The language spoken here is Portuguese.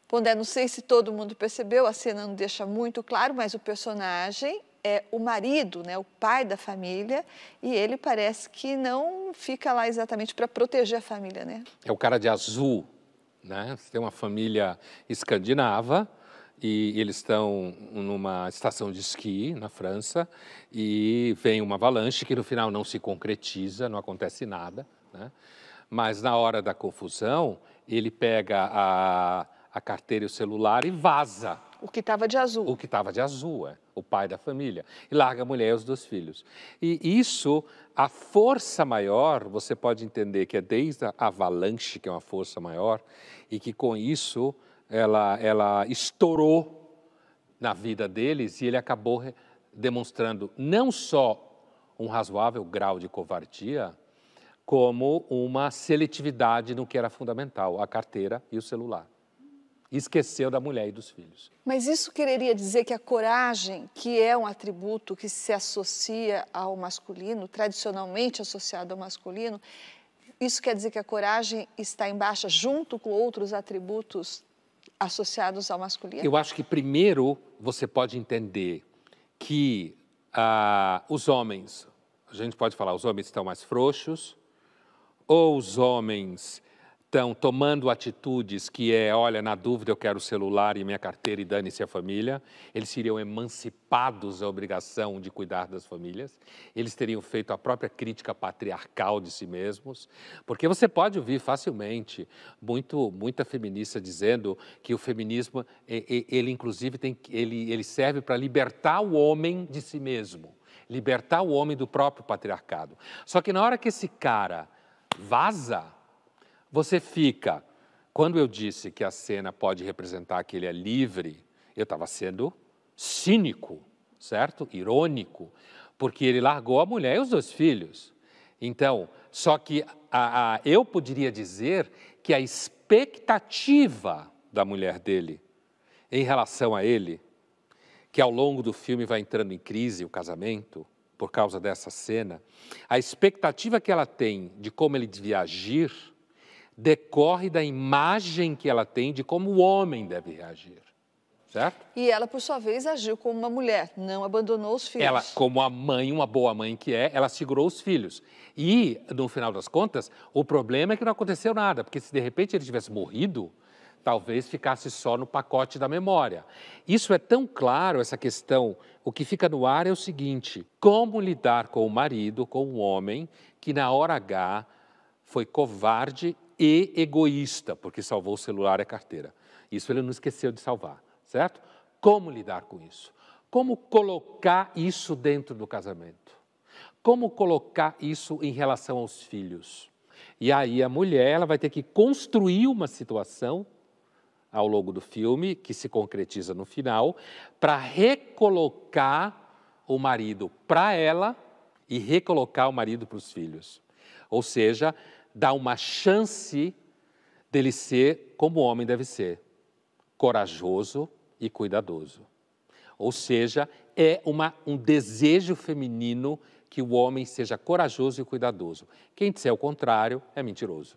Pondé, não sei se todo mundo percebeu, a cena não deixa muito claro, mas o personagem é o marido, né, o pai da família, e ele parece que não fica lá exatamente para proteger a família, né? É o cara de azul, né? Você tem uma família escandinava e eles estão numa estação de esqui na França e vem uma avalanche que no final não se concretiza, não acontece nada, né? Mas na hora da confusão, ele pega a carteira e o celular e vaza. O que estava de azul. O que estava de azul, o pai da família. E larga a mulher e os 2 filhos. E isso, a força maior, você pode entender que é desde a avalanche, que é uma força maior, e que com isso ela estourou na vida deles e ele acabou demonstrando não só um razoável grau de covardia, como uma seletividade no que era fundamental, a carteira e o celular. Esqueceu da mulher e dos filhos. Mas isso quereria dizer que a coragem, que é um atributo que se associa ao masculino, tradicionalmente associado ao masculino, isso quer dizer que a coragem está em baixa junto com outros atributos associados ao masculino? Eu acho que primeiro você pode entender que os homens, a gente pode falar, os homens estão mais frouxos, ou os homens estão tomando atitudes que olha, na dúvida eu quero o celular e minha carteira e dane-se a família, eles seriam emancipados da obrigação de cuidar das famílias, eles teriam feito a própria crítica patriarcal de si mesmos, porque você pode ouvir facilmente muita feminista dizendo que o feminismo, ele inclusive ele serve para libertar o homem de si mesmo, libertar o homem do próprio patriarcado. Só que na hora que esse cara vaza, você fica, quando eu disse que a cena pode representar que ele é livre, eu estava sendo cínico, certo? Irônico, porque ele largou a mulher e os 2 filhos. Então, só que eu poderia dizer que a expectativa da mulher dele em relação a ele, que ao longo do filme vai entrando em crise o casamento, por causa dessa cena, a expectativa que ela tem de como ele devia agir, decorre da imagem que ela tem de como o homem deve reagir, certo? E ela, por sua vez, agiu como uma mulher, não abandonou os filhos. Ela, como a mãe, uma boa mãe que ela segurou os filhos. E, no final das contas, o problema é que não aconteceu nada, porque se de repente ele tivesse morrido, talvez ficasse só no pacote da memória. Isso é tão claro, essa questão, o que fica no ar é o seguinte: como lidar com o marido, com o homem, que na hora H foi covarde e egoísta, porque salvou o celular e a carteira. Isso ele não esqueceu de salvar, certo? Como lidar com isso? Como colocar isso dentro do casamento? Como colocar isso em relação aos filhos? E aí a mulher ela vai ter que construir uma situação ao longo do filme, que se concretiza no final, para recolocar o marido para ela e recolocar o marido para os filhos. Ou seja, dá uma chance dele ser como o homem deve ser, corajoso e cuidadoso. Ou seja, é um desejo feminino que o homem seja corajoso e cuidadoso. Quem disser o contrário é mentiroso.